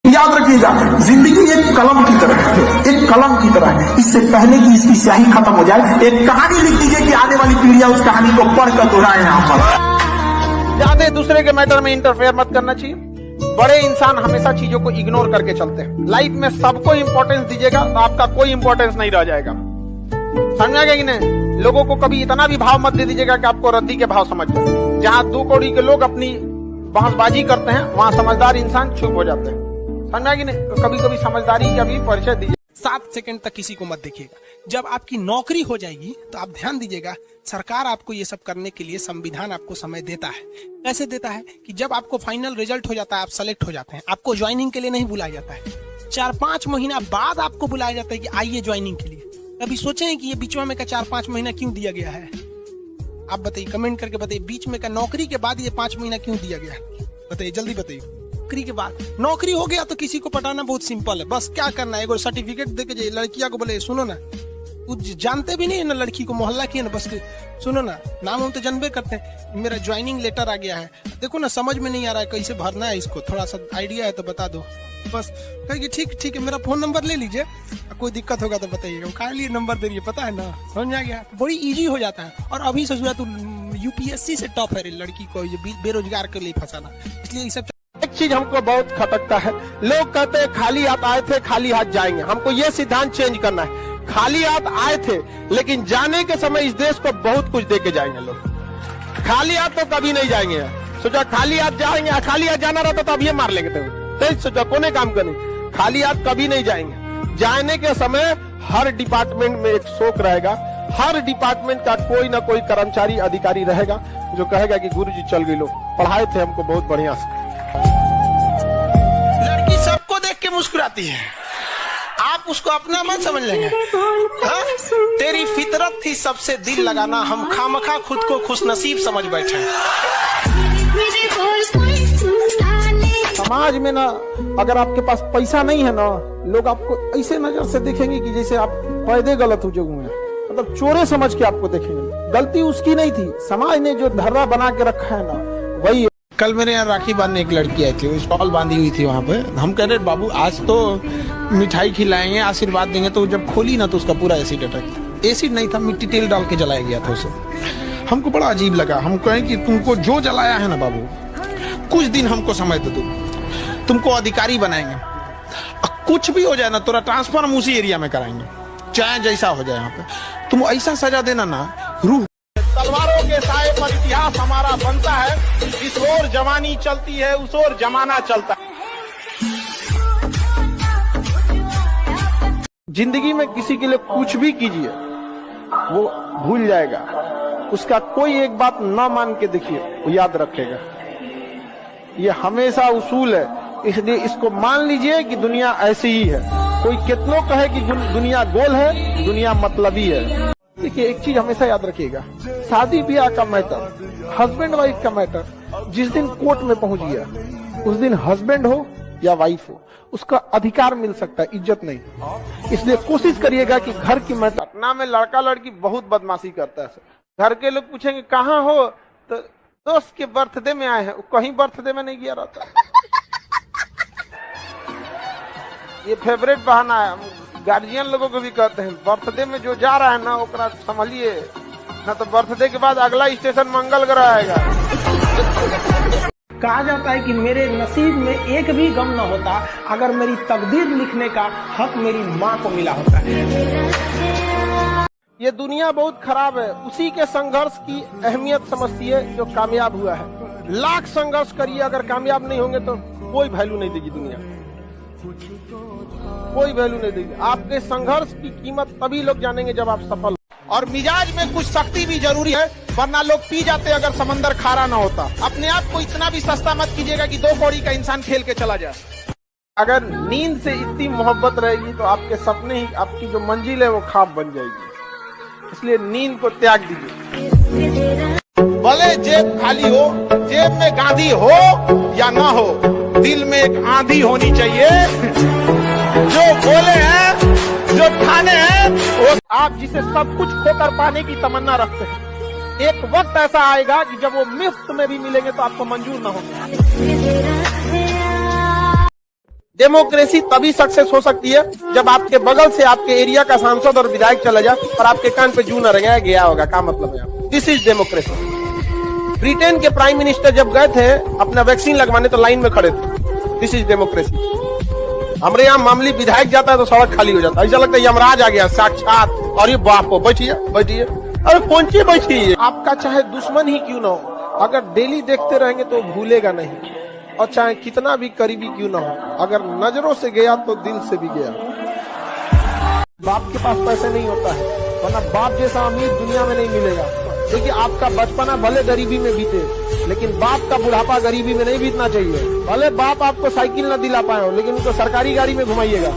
याद रखिएगा, जिंदगी एक कलम की तरह है, एक कलम की तरह है। इससे पहले कि इसकी स्याही खत्म हो जाए, एक कहानी लिख दीजिए कि आने वाली पीढ़ियां उस कहानी को पढ़कर दोहराए। यहाँ पर ज्यादा दूसरे के मैटर में इंटरफेयर मत करना चाहिए। बड़े इंसान हमेशा चीजों को इग्नोर करके चलते हैं। लाइफ में सबको इंपॉर्टेंस दीजिएगा तो आपका कोई इंपॉर्टेंस नहीं रह जाएगा। समझा गया कि नहीं? लोगों को कभी इतना भी भाव मत दे दीजिएगा कि आपको रद्दी के भाव समझ जाए। जहां 2 कौड़ी के लोग अपनी बहसबाजी करते हैं, वहां समझदार इंसान चुप हो जाते हैं। समझा कि नहीं? तो कभी कभी समझदारी का भी परिचय दीजिए। 7 सेकंड तक किसी को मत देखिएगा। जब आपकी नौकरी हो जाएगी तो आप ध्यान दीजिएगा, सरकार आपको ये सब करने के लिए संविधान आपको समय देता है। कैसे देता है कि जब आपको फाइनल रिजल्ट हो जाता है, आप सेलेक्ट हो जाते हैं, आपको ज्वाइनिंग के लिए नहीं बुलाया जाता है। 4-5 महीना बाद आपको बुलाया जाता है कि आइए ज्वाइनिंग के लिए। कभी सोचे हैं कि ये बीच में का 4-5 महीना क्यों दिया गया है? आप बताइए, कमेंट करके बताइए, बीच में का नौकरी के बाद ये 5 महीना क्यों दिया गया है? बताइए, जल्दी बताइए। नौकरी के बाद, नौकरी हो गया तो किसी को पटाना बहुत सिंपल है। बस क्या करना है, एगो सर्टिफिकेट देके जाइए। लड़कियां को बोले सुनो ना, कुछ जानते भी नहीं है ना लड़की को, मोहल्ला की है ना, बस सुनो ना, नाम हम तो जानबे करते हैं, मेरा ज्वाइनिंग लेटर आ गया है, देखो ना समझ में नहीं आ रहा है कैसे भरना है इसको, थोड़ा सा आइडिया है तो बता दो। बस कहेगी ठीक है, मेरा फोन नंबर ले लीजिए, कोई दिक्कत होगा तो बताइएगा। कहा लिए नंबर दे रही है, पता है ना, समझ आ गया। बड़ी इजी हो जाता है। और अभी से तो यूपीएससी से टॉप है लड़की को बेरोजगार के लिए फंसाना। इसलिए ये सब एक चीज हमको बहुत खटकता है, लोग कहते हैं खाली हाथ आए थे खाली हाथ जाएंगे। हमको ये सिद्धांत चेंज करना है। खाली हाथ आए थे लेकिन जाने के समय इस देश को बहुत कुछ दे के जाएंगे लोग। खाली हाथ तो कभी नहीं जाएंगे। सोचा खाली हाथ जाएंगे, खाली हाथ जाना रहता तो अब ये मार लेंगे। तो सोचा कोने काम करने, खाली हाथ कभी नहीं जाएंगे। जाने के समय हर डिपार्टमेंट में एक शोक रहेगा। हर डिपार्टमेंट का कोई ना कोई कर्मचारी अधिकारी रहेगा जो कहेगा कि गुरुजी चल गए, लोग पढ़ाए थे हमको बहुत बढ़िया से। लड़की सबको देख के मुस्कुराती है, आप उसको अपना मत समझ लेंगे। तेरी फितरत थी सबसे दिल लगाना, हम खामखा खुद को खुशनसीब समझ बैठे। समाज में ना, अगर आपके पास पैसा नहीं है ना, लोग आपको ऐसे नजर से देखेंगे कि जैसे आप पैदे गलत हो हुए हैं, मतलब चोरे समझ के आपको देखेंगे। गलती उसकी नहीं थी, समाज ने जो धर्रा बना के रखा है ना वही। कल मेरे यहाँ राखी बांधने एक लड़की आई थी, स्टॉल बांधी हुई थी वहाँ पे। हम कह रहे बाबू आज तो मिठाई खिलाएंगे, आशीर्वाद देंगे, तो जब खोली ना तो उसका पूरा एसिड अटैक। एसिड नहीं था, मिट्टी तेल डाल के जलाया गया था उसे। हमको बड़ा अजीब लगा। हम कहें कि तुमको जो जलाया है ना बाबू, कुछ दिन हमको समय दे दो, तुमको अधिकारी बनाएंगे, कुछ भी हो जाए ना, तेरा ट्रांसफर हम उसी एरिया में कराएंगे, चाहे जैसा हो जाए। यहाँ पे तुम ऐसा सजा देना ना, रूह। तलवारों के साए पर इतिहास हमारा बनता है, इस ओर जवानी चलती है उस ओर जमाना चलता है। जिंदगी में किसी के लिए कुछ भी कीजिए वो भूल जाएगा, उसका कोई एक बात ना मान के देखिए वो याद रखेगा। ये हमेशा उसूल है, इसलिए इसको मान लीजिए कि दुनिया ऐसी ही है। कोई कितनों कहे कि दुनिया गोल है, दुनिया मतलबी है। देखिए एक चीज हमेशा याद रखिएगा, शादी ब्याह का मैटर, हस्बैंड वाइफ का मैटर, जिस दिन कोर्ट में पहुंच गया उस दिन हस्बैंड हो या वाइफ हो, उसका अधिकार मिल सकता है, इज्जत नहीं। इसलिए कोशिश करिएगा कि घर की मैटर। पटना में लड़का लड़की बहुत बदमाशी करता है। घर के लोग पूछेंगे कहाँ हो, तो दोस्त के बर्थडे में आए हैं। कहीं बर्थडे में नहीं गया रहता। ये फेवरेट बहाना है, गार्जियन लोगों को भी कहते हैं, बर्थडे में जो जा रहा है ना ओकरा संभलिए, ना तो बर्थडे के बाद अगला स्टेशन मंगल ग्रह आएगा। कहा जाता है कि मेरे नसीब में एक भी गम न होता अगर मेरी तकदीर लिखने का हक मेरी माँ को मिला होता है। ये दुनिया बहुत खराब है, उसी के संघर्ष की अहमियत समझती है जो कामयाब हुआ है। लाख संघर्ष करिए, अगर कामयाब नहीं होंगे तो कोई वैल्यू नहीं देगी दुनिया, कोई वैल्यू नहीं देगी। आपके संघर्ष की कीमत तभी लोग जानेंगे जब आप सफल। और मिजाज में कुछ सख्ती भी जरूरी है, वरना लोग पी जाते अगर समंदर खारा ना होता। अपने आप को इतना भी सस्ता मत कीजिएगा कि 2 कौड़ी का इंसान खेल के चला जाए। अगर नींद से इतनी मोहब्बत रहेगी तो आपके सपने ही, आपकी जो मंजिल है वो ख्वाब बन जाएगी। इसलिए नींद को त्याग दीजिए। भले जेब खाली हो, जेब में गांधी हो या ना हो, दिल में एक आंधी होनी चाहिए। जो बोले हैं, जो ठाने हैं, वो आप जिसे सब कुछ खोकर पाने की तमन्ना रखते हैं, एक वक्त ऐसा आएगा कि जब वो मुफ्त में भी मिलेंगे तो आपको मंजूर ना होगा। डेमोक्रेसी तभी सक्सेस हो सकती है जब आपके बगल से आपके एरिया का सांसद और विधायक चला जाए और आपके कान पे जू न रंगाया गया होगा। क्या मतलब है? This is democracy. ब्रिटेन के प्राइम मिनिस्टर जब गए थे अपना वैक्सीन लगवाने तो लाइन में खड़े थे। This is democracy. हमारे यहाँ मामूली विधायक जाता है तो सड़क खाली हो जाता है, ऐसा लगता है यमराज आ गया साक्षात। और ये बाप को बैठिए बैठिए, अरे कौन सी बैठिए। आपका चाहे दुश्मन ही क्यों ना हो, अगर डेली देखते रहेंगे तो भूलेगा नहीं, और चाहे कितना भी करीबी क्यों ना हो, अगर नजरों से गया तो दिल से भी गया। बाप के पास पैसे नहीं होता है, वरना बाप जैसा अमीर दुनिया में नहीं मिलेगा। देखिए आपका बचपना भले गरीबी में बीते, लेकिन बाप का बुढ़ापा गरीबी में नहीं बीतना चाहिए। भले बाप आपको साइकिल न दिला पाए हो, लेकिन उनको सरकारी गाड़ी में घुमाइएगा।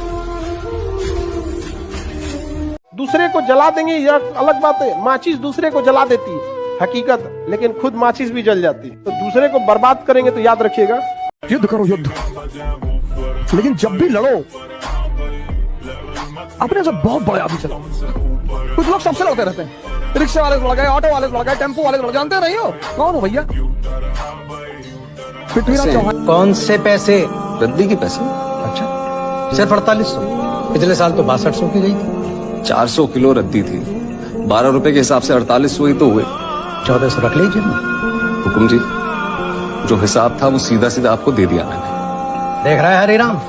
दूसरे को जला देंगे यह अलग बात है, माचिस दूसरे को जला देती है हकीकत, लेकिन खुद माचिस भी जल जाती है। तो दूसरे को बर्बाद करेंगे तो याद रखिएगा, युद्ध करो युद्ध, लेकिन जब भी लड़ो अपने से बहुत बड़े आदमी चलाओ। कुछ लोग सबसे लड़ते रहते हैं, रिक्शा वाले से लड़ गए, ऑटो वाले से लड़ गए, टेम्पो वाले से लड़, जानते नहीं हो कौन हो भैया? पृथ्वीराज चौहान। कौन से पैसे? रद्दी के पैसे। अच्छा, सिर्फ 4800। पिछले साल तो 6200 की गई थी। 400 किलो रद्दी थी, 12 रुपए के हिसाब से 4800 ही तो हुए। 1400 रख लीजिए। हुकुम जी, जो हिसाब था वो सीधा सीधा आपको दे दिया मैंने। देख रहा है हरिराम,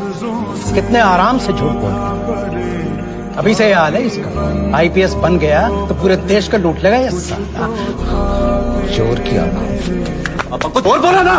कितने आराम से झूठ बोल रहा है। अभी से हाल है इसका। आईपीएस बन गया तो पूरे देश का लूट लेगा ये साला। चोर की औलाद। अब कुछ और बोला ना।